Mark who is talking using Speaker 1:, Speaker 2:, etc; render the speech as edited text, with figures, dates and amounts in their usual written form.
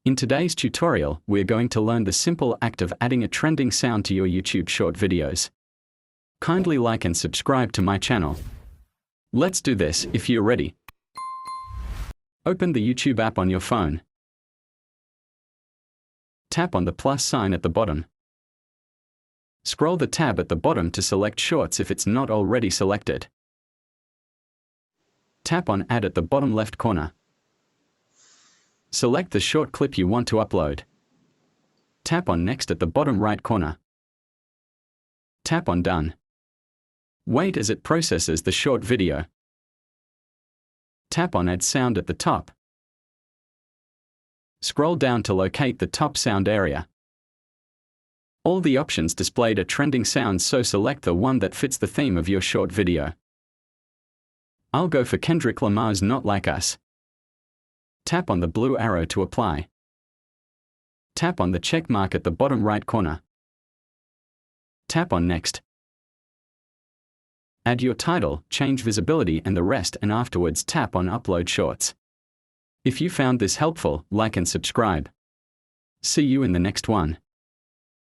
Speaker 1: In today's tutorial, we're going to learn the simple act of adding a trending sound to your YouTube short videos. Kindly like and subscribe to my channel. Let's do this if you're ready. Open the YouTube app on your phone. Tap on the plus sign at the bottom. Scroll the tab at the bottom to select Shorts if it's not already selected. Tap on Add at the bottom left corner. Select the short clip you want to upload. Tap on Next at the bottom right corner. Tap on Done. Wait as it processes the short video. Tap on Add Sound at the top. Scroll down to locate the top sound area. All the options displayed are trending sounds, so select the one that fits the theme of your short video. I'll go for Kendrick Lamar's Not Like Us. Tap on the blue arrow to apply. Tap on the check mark at the bottom right corner. Tap on Next. Add your title, change visibility and the rest, and afterwards tap on Upload Shorts. If you found this helpful, like and subscribe. See you in the next one.